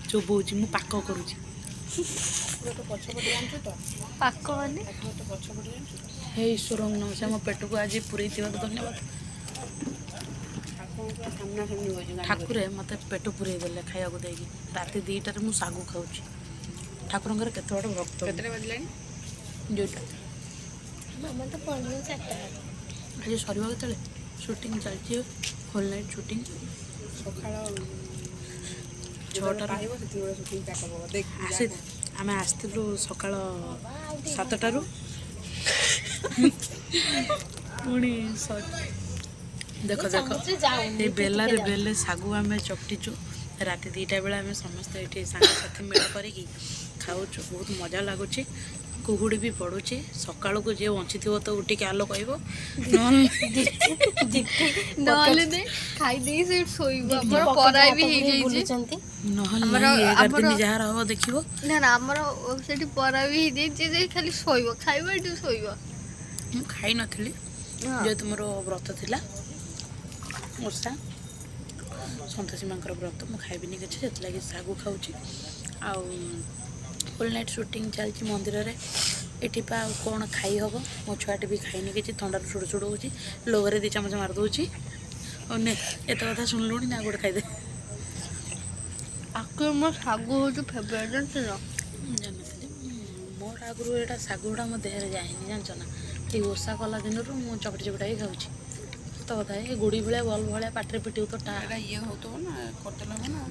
ଚୋବଉଛି ମୁଁ ପାକ କରୁଛି। ପାକ ମାନେ ହେ ଈଶ୍ୱରଙ୍କ ନମସ୍କାର ମୋ ପେଟକୁ ଆଜି ପୁରେଇଥିବାରୁ ଧନ୍ୟବାଦ। ଠାକୁରେ ମୋତେ ପେଟ ପୁରେଇ ଦେଲେ ଖାଇବାକୁ ଦେଇକି। ରାତି 2ଟାରେ ମୁଁ ଶାଗୁ ଖାଉଛି। ଠାକୁରଙ୍କର କେତେ ବଡ଼ ଭକ୍ତ। କେତେଟା ବାଜିଲାଣି? 2ଟା। ମାମା ତ ପଢ଼ିବ 4ଟା। ଆଜି ସରିବ କେତେବେଳେ? ସୁଟିଂ ଚାଲିଛି ହୋଲ୍ ନାଇଟ୍ ସୁଟିଂ। ସକାଳ 6ଟାରୁ ଆମେ ଆସିଥିଲୁ ସକାଳ 7ଟାରୁ ପୁଣି ଦେଖ ଏ ବେଲାରେ ବେଲେ ଶାଗୁ ଆମେ ଚକଟିଛୁ। ରାତି 2ଟା ବେଳେ ଆମେ ସମସ୍ତେ ଏଠି ସାଙ୍ଗସାଥି ମେଳ କରିକି ଖାଉଛୁ। ବହୁତ ମଜା ଲାଗୁଛି। କୁହୁଡ଼ି ବି ପଡ଼ୁଛି। ସକାଳକୁ ଯିଏ ବଞ୍ଚିଥିବ ତ ଉଠିକି ଆଲୋ କହିବ, ନହେଲେ ଖାଇଦେଇ ସେ ଶୋଇବ। ଆମର ପରାଇ ବି ହେଇଯାଇଛି। ନହେଲେ 11 ଦିନ ଯାହାର ହବ ଦେଖିବ। ନା ଆମର ସେଠି ପରା ବି ହେଇଯାଇଛି ଯେ ଖାଲି ଶୋଇବ, ଖାଇବ ଏଠି ଶୋଇବ। ମୁଁ ଖାଇ ନଥିଲି ଯେହେତୁ ମୋର ବ୍ରତ ଥିଲା ଓଷା ସନ୍ତୋଷୀ ମାଙ୍କର ବ୍ରତ। ମୁଁ ଖାଇବିନି କିଛି, ସେଥିଲାଗି ଶାଗୁ ଖାଉଛି। ଆଉ ହୋଲ୍ ନାଇଟ୍ ସୁଟିଂ ଚାଲିଛି ମନ୍ଦିରରେ। ଏଠି ପା ଆଉ କ'ଣ ଖାଇ ହେବ? ମୋ ଛୁଆଟି ବି ଖାଇନି କିଛି, ଥଣ୍ଡାରୁ ଛୁଡ଼ୁ ଛୁଡ଼ୁ ହେଉଛି। ଲୋଭରେ 2 ଚାମଚ ମାରିଦେଉଛି। ଆଉ ନେ ଏତେ କଥା ଶୁଣିଲୁଣି ନା ଗୋଟେ ଖାଇଦେ। ଆକୁ ମୋ ଶାଗୁ ହେଉଛି ଫେବରାଇଟ୍ ଜାଣିଛ? ଜାଣିନଥିଲି। ମୋର ଆଗରୁ ଏଇଟା ଶାଗୁଟା ମୋ ଦେହରେ ଯାଏନି ଜାଣିଛ ନା। ଏଇ ଓଷା କଲା ଦିନରୁ ମୁଁ ଚକଟି ଚକଟାକି ଖାଉଛି। ସତ କଥା। ଏ ଗୁଡ଼ି ଭଳିଆ ବଲ୍ ଭଳିଆ ପାଟିରେ ପିଟିବୁ ତ ଏଇଟା ଇଏ ହେଉଥିବ ନା କରିଦେଲା ନା।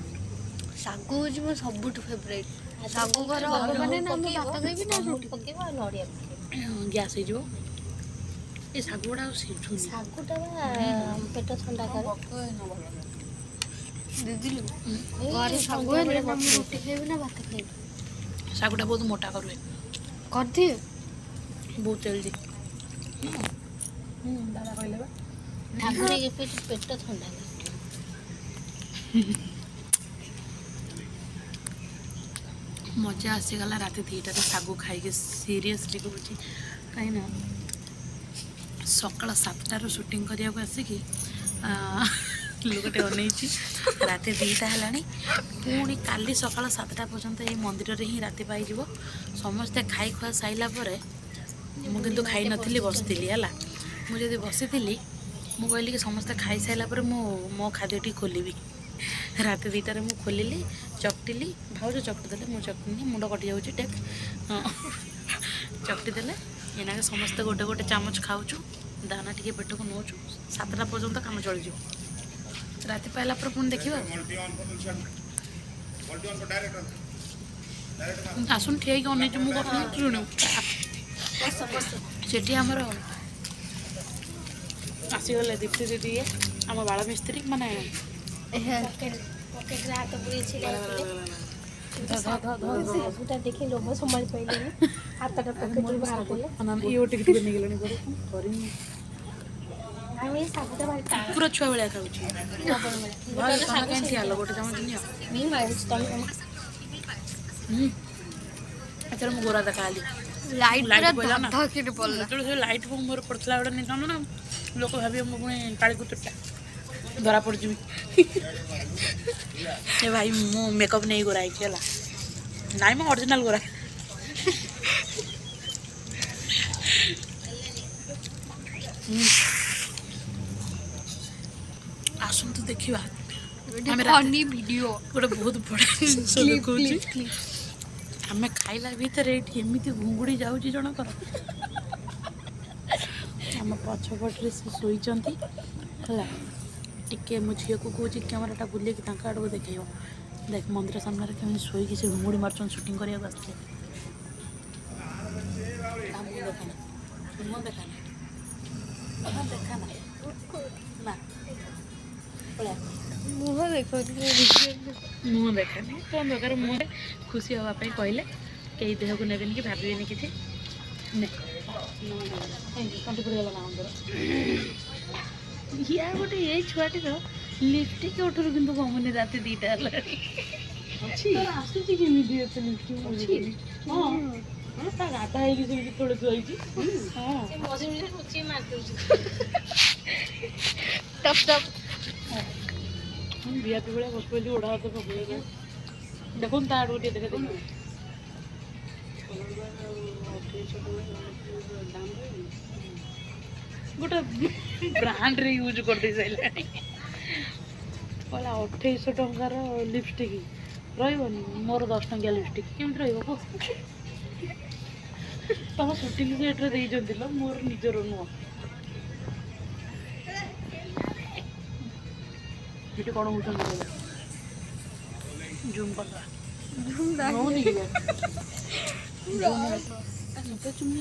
ଶାଗୁ ହେଉଛି ମୋ ସବୁଠୁ ଫେବରାଇଟ୍। ଶାଗୁ ଘର ହବ ମାନେ ନା ମୁଁ ଭାତ ଖାଇବି ନା ରୁଟି ପକେଇବ ଆଉ ନଡ଼ିଆ ପକେଇବ। ଗ୍ୟାସ୍ ହେଇଯିବ। ଏ ଶାଗୁ ଗୁଡ଼ା ଆଉ ସିଝୁନି। ଶାଗୁଟା ପେଟ ଥଣ୍ଡା କରେ। ଦିଦିଲୁ ଘରେ ଶାଗୁ ହେଲେ ନା ମୁଁ ରୁଟି ଖାଇବି ନା ଭାତ ଖାଇବି। ଶାଗୁଟା ବହୁତ ମୋଟା କରୁଏ। କରିଦିଏ ବହୁତ ଜଲ୍ଦି। ଦାଦା କହିଲେ ବା ଠାକୁର ପେଟ ଥଣ୍ଡା କରେ। ମଜା ଆସିଗଲା ରାତି 2ଟାରେ ଶାଗୁ ଖାଇକି। ସିରିୟସଲି କହୁଛି। କାହିଁକିନା ସକାଳ 7ଟାରୁ ସୁଟିଂ କରିବାକୁ ଆସିକି ଲୋକଟେ ଅନେଇଛି। ରାତି 2ଟା ହେଲାଣି। ପୁଣି କାଲି ସକାଳ 7ଟା ପର୍ଯ୍ୟନ୍ତ ଏଇ ମନ୍ଦିରରେ ହିଁ ରାତି ପାଇଯିବ। ସମସ୍ତେ ଖାଇ ଖୁଆ ସାଇଲା ପରେ ମୁଁ କିନ୍ତୁ ଖାଇନଥିଲି, ବସିଥିଲି ହେଲା। ମୁଁ ଯଦି ବସିଥିଲି ମୁଁ କହିଲି କି ସମସ୍ତେ ଖାଇସାରିଲା ପରେ ମୁଁ ମୋ ଖାଦ୍ୟଟି ଖୋଲିବି। ରାତି 2ଟାରେ ମୁଁ ଖୋଲିଲି, ଚକଟିଲି। ଭାଉଜ ଚକଟି ଦେଲେ, ମୁଁ ଚକଟିନି, ମୁଣ୍ଡ କଟିଯାଉଛି ଟେକ୍। ଚକଟି ଦେଲେ। ଏଇନାକେ ସମସ୍ତେ ଗୋଟେ ଗୋଟେ ଚାମଚ ଖାଉଛୁ। ଦାନା ଟିକେ ପେଟକୁ ନେଉଛୁ। 7ଟା ପର୍ଯ୍ୟନ୍ତ କାମ ଚଳିଯିବ। ରାତି ପାଇଲା ପରେ ପୁଣି ଦେଖିବା। ଆସୁନ ଠିଆ ହେଇକି ଅନେଇଛୁ ମୁଁ କଥା ଶୁଣିବୁ। ସେଠି ଆମର ଆସିଗଲେ ଦୀପ୍ତି ଦିଦି, ଆମ ବାଳ ମିସ୍ତ୍ରୀ ମାନେ ପକେଟରେ ହାତ ପୁରେଇଛି ଶାଗୁଟା ଦେଖି ଲୋଭ ସମ୍ଭାଳି ପାଇଲେନି। ହାତଟା ପକେଟରୁ ବାହାର କଲେ। ଟିକେ ନେଇଗଲେଣି ଘରେ କ'ଣ କରିମି। ଆଉ ଏଇ ଶାଗୁଟା ଭାରି ଟାଣ। ପୁରା ଛୁଆ ଭଳିଆ ଖାଉଛି। ଭାଉଜ ତମେ କାହିଁ ଠିଆ ହେଲ? ଗୋଟେ ଚାମଚ ନିଅ। ଏଥର ମୁଁ ଗୋରା ଦେଖାହେଲି। ଲାଇଟ୍ ପଇଲା ନା। ଯେତେବେଳେ ସେ ଲାଇଟ୍ ମୋର ପଡ଼ିଥିଲା ଗୋଟେ ନିଶାନ୍ତ ନା, ଲୋକ ଭାବିବେ ମୁଁ ପୁଣି କାଳି କୁତୁରିଟା ଧରା ପଡ଼ିଯିବି। ଏ ଭାଇ ମୁଁ ମେକଅପ୍ ନେଇ ଗୋରା ହେଇଛି ହେଲା। ନାଇଁ ମୁଁ ଅରିଜିନାଲ୍ ଗୋରା। ଆସନ୍ତୁ ଦେଖିବା। ଆମେ ଭିଡ଼ିଓ ଗୋଟେ ବହୁତ ବଡ଼ ଜିନିଷ ଦେଖଉଛି। ଆମେ ଖାଇଲା ଭିତରେ ଏଇଠି ଏମିତି ଘୁଙ୍ଗୁଡ଼ି ଯାଉଛି ଜଣଙ୍କର। ଆମ ପଛପଟରେ ସେ ଶୋଇଛନ୍ତି ହେଲା। ଟିକେ ମୋ ଝିଅକୁ କହୁଛି କ୍ୟାମେରାଟା ବୁଲେଇକି ତାଙ୍କ ଆଡ଼କୁ ଦେଖେଇବ। ଦେଖ ମନ୍ଦିର ସାମ୍ନାରେ କେମିତି ଶୋଇକି ସେ ଘୁଙ୍ଗୁଡ଼ି ମାରୁଛନ୍ତି ସୁଟିଂ କରିବାକୁ ଆସିଥିଲେ। ମୁହଁ ଦେଖାନା ନା ପଳା। ମୁହଁ ଦେଖାନି ମୁହଁ ଦେଖାନି କ'ଣ ଦରକାର? ମୁହଁରେ ଖୁସି ହେବା ପାଇଁ କହିଲେ କେହି ଦେହକୁ ନେବେନି କି ଭାବିବେନି କିଛି। ତଣ୍ଟି ପଡ଼ିଗଲା ନା ଅନ୍ଦର। ଇଆ ଗୋଟେ ଏଇ ଛୁଆଟିର ଲିପଷ୍ଟିକ୍ ଓଠରୁ କିନ୍ତୁ କମୁନି। ରାତି 2ଟା ହେଲାଣି। ଆସୁଛି କେମିତି ଏତେ ଲିପଷ୍ଟିକ୍? ହଁ ତା ଗାଧା ହେଇକି ସେମିତି ତଳେ ଥୁଆଇଛି। VIP भलिया बस पड़ी उड़ा हाथ पकड़े देखो ता आड़ू टे देखे देखो गोटे ब्रांड रे यूज कर दे साइलानी कहला 2800 टंकार लिपस्टिक रही मोर 10 टंकिया लिपस्टिक केमती रही तुम सुटिंग सेट्रे देते मोर निजर नुह ये कौन हो जूम कर नहीं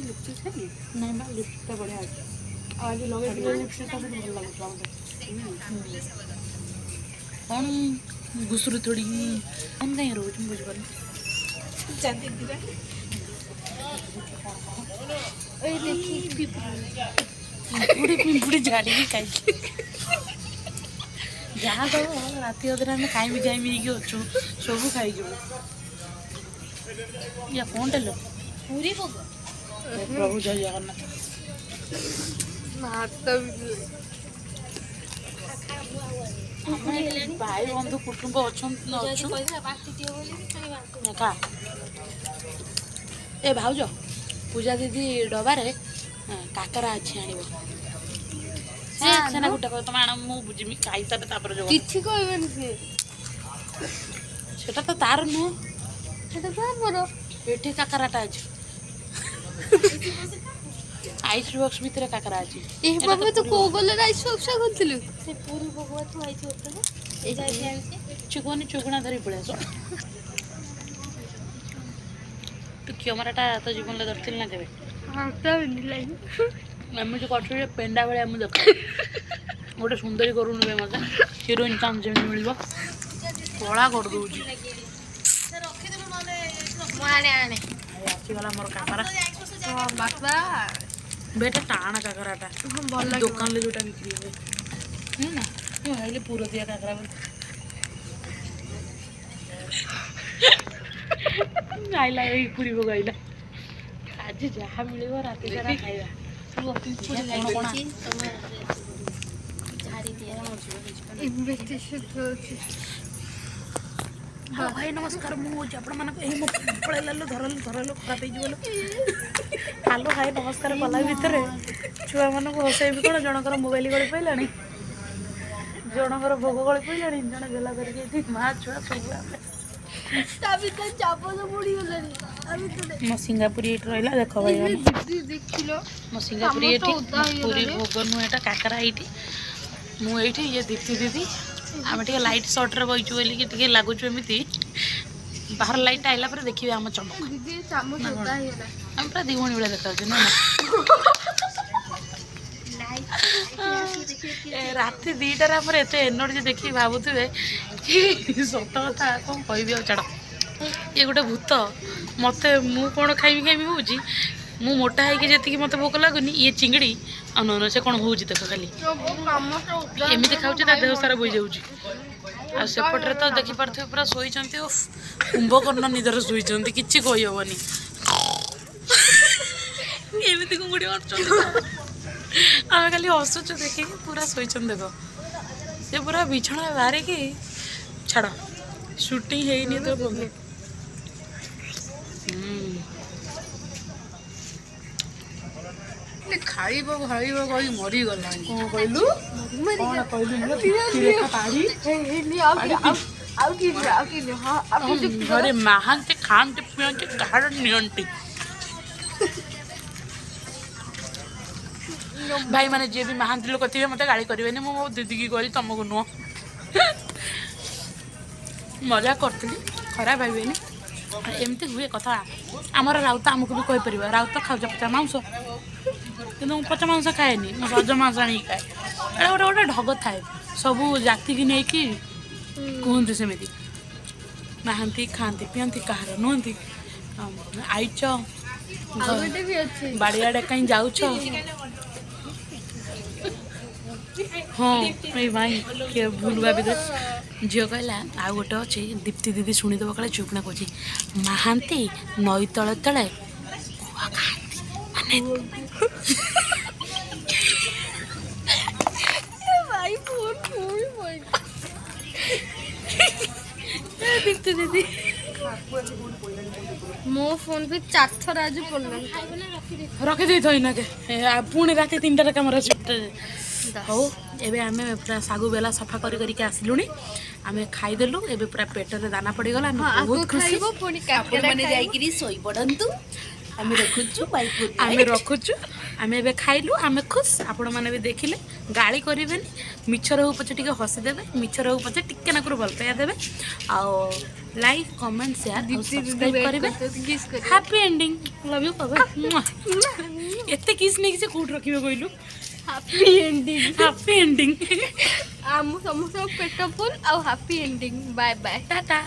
लिपस्टिक बढ़िया आज लगे लिपस्टिक भल लगे कौन घुसरू थोड़ी कौन कहीं रोज मुझे बुझे पिंपुड़ी झाड़ी खाई जहाँ दब राति अधे आम खाइमी खाइमी अच्छु सब खाई या कौन लो पूरी भोग प्रभु जय जगन्नाथ भाई बंधु कुटुंब अच्छु ए भाउज पूजा दीदी डबारे काकरा अच्छी आण सेना गुटा तुम आण मु बुझी खाई सारे किछि कहबेन सेटा तो तार नुह सेटा तो हमर एठी काकराटा अछि आइस बॉक्स भीतर काकरा अछि ए बाबा तो को गले आइस बॉक्स करथिलु से पूरी भगवा तू आइस बॉक्स ए जाय आइस चिकोनी चुगुना धरी पळे आसो तू क्यामेराटा तो जीवन ले धरथिल ना केबे हां तो लाइन आम जो कर पेंडा भाई आम देख गोटे सुंदरी करूँ मत हिरोइन चांस जमी मिल कला कर दूची आसीगला मोर काकरा बेटा टाण काकराटा दुकान जो बिक्री हुए ना भाई पूरा दिया काकरा आईला पूरी भोग आईला आज जहाँ मिल राति सारा खाଇବା भाई नमस्कार मुझे आपण मान पड़ेल धरल धरल खराब हेलो हाय नमस्कार कला भितर छुआ मान हसैबी कौन जनकर मोबाइल गली पाइला जनकर भोग गली पाइला जन गेला करके माँ छुआ सब मो सिंगापुरी ये रहा देख भाई मो सिंगापुरी ये पूरी भोग नुह एटा काकरा ये मुझे ये दीप्ति दीदी आम टे लाइट सर्ट्रे बहीचु बोल कि लगुच एमती बाहर लाइट आइला पर देखिए आम चमक आम पूरा दी भणी भाई देखा ना राति 2टार आम एत एनर्जी देखिए भावुवे कि सत कथा कौन कह छाड़ ये गोटे भूत मत मु कौन खाइबी खाइबी हूँ मु मोटा है जी मत भोक लगुनि ये चिंगड़ी अन से कौन हो देख खाली एमती खाऊँ देह सारा बोई जाऊँ आसेपटे तो देखिपे पूरा शोई कुंभकर्ण निदर शोई कि कहीहबनी एमती कुंगुड़ी आम खाली हसुचु देखिए पूरा शोई देख से पूरा बिछଣା बाहर कि छाड़ शूटिंग है नहीं तो खाइब खाइब कही मरीगला कौन कहलु घरे महांती खाते पिंटे गाड़ नियंती भाई माने जे भी महांती लोक थे मत गाड़ी करेंगे मो दीदी की गली तुमको नुह मजा करी खराब भावेनि एमती हुए कथा आमर राउत आमको भी कहीपर राउत खाऊच पचा मांस कि पचा मांस खाएनि सज मांस आनी खाए एटा गोटे गोटे ढग थाए सबू जाति की नहीं कि कहते सेमती महांती खाती पिंती कहार नुहति आईच बाड़ियाड़े कहीं जाऊच हाँ ये भाई किए भूल भाभी दे झील कहला आ गोटे अच्छे दीप्ति दीदी शुणीदेव कले चुपना कहे महांती नई तले तले कुआ खाती दीप्ति दीदी मो फोन पे 4 थर आज पड़ल रखी दे थई ना के पुणी राति 3टार कमरा हौ एबे आमे पूरा सागु बेला सफा करी करी के आसिलुनी आमे खाइदेलु एबे पूरा पेटरे दाना पड़ी गला आमे बहुत खुशी ଆପଣ ମାନେ ଯାଇକିରି ଶୋଇ ପଡନ୍ତୁ ଆମେ ରଖୁଛୁ आमे रखुचु आमे एबे खाइलु आमे खुश आपण माने भी देखिले गाली करिवेनी मिछर हो पछे टिके हसी देबे मिछर हो पछे टिके नाकुर भल पाया देबे आ लाइक कमेंट शेयर सब्सक्राइब करिवे हैप्पी एंडिंग लव यू बाबा एते किस नै से कोड रखिबे कइलु हैप्पी एंडिंग आम समस्त पेट फुल आ happy ending bye bye Tata